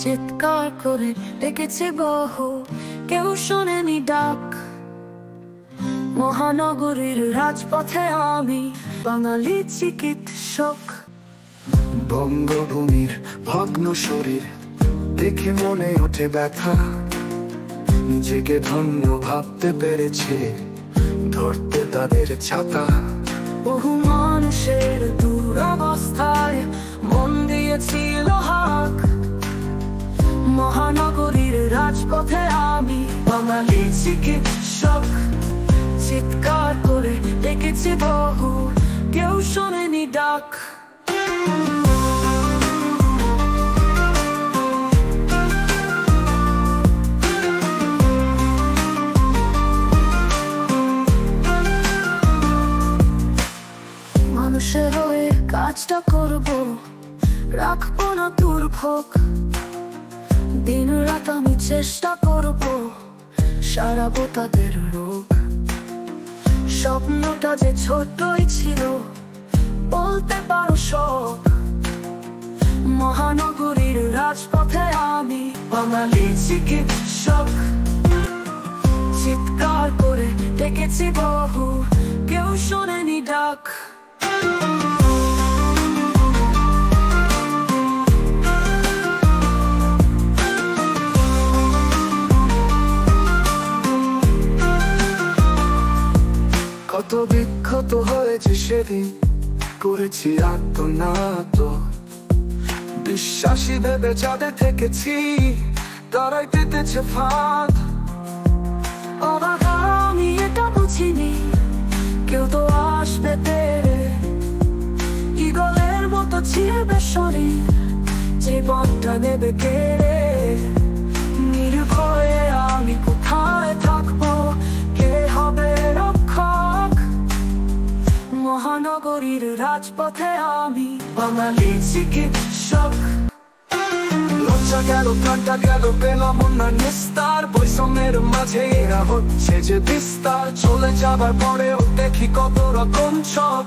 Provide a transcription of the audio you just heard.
চিৎকার করে ডেকেছে বহু, কেউ শোনেনি ডাক। মহানগরীর রাজপথে আমি বাঙালি চিকিৎসক। বঙ্গভূমির ভগ্ন শরীর দেখে মনে ওঠে ব্যথা, নিজেকে ধন্য ভাবতে পেরেছে ধরতে তাদের ছাতা। বহু মানুষের দুরবস্থায় মন দিয়েছিল হাক। মহানগরীর রাজপথে আমি বাঙালি চিকিৎসক। চিৎকার করে ডেকেছি বহু, কেউ শোনেনি ডাক। মানুষের হয়ে কাজটা করবো, রাখবো না দুর্ভোগ। দিন রাত আমি চেষ্টা করবো, সারাবো তাদের রোগ। স্বপ্নটা যে ছোটই ছিল, বলতে পারো সব। মহানগরীর রাজপথে আমি বাঙালি চিকিৎসক। চিৎকার করে ডেকেছি বহু, কেউ শোনেনি ডাক। কত বিক্ষত হয়েছে সেদিন, করেছি আত্মনাত। বিশ্বাসী ভেবে যাদের থেকেছি, তারাই পেতেছে ফাঁদ। অবাক আমি এটা বুঝিনি, কেউ তো আসবে তেরে। ঈগলের মতো ছিঁড়বে শরীর, জীবনটা নেবে কেড়ে। নির্ভয়ে আমি কোথায় থাকবো, কে হবে রক্ষক? মহানগরীর রাজপথে আমি বাঙালি চিকিৎসক। লজ্জা গেল, প্রাণটা গেল, পেলাম অন্যান্য নিস্তার। বৈষম্যের মাঝে এরা হচ্ছে যে বিস্তার। চলে যাবার পরেও দেখি কত রকম সব।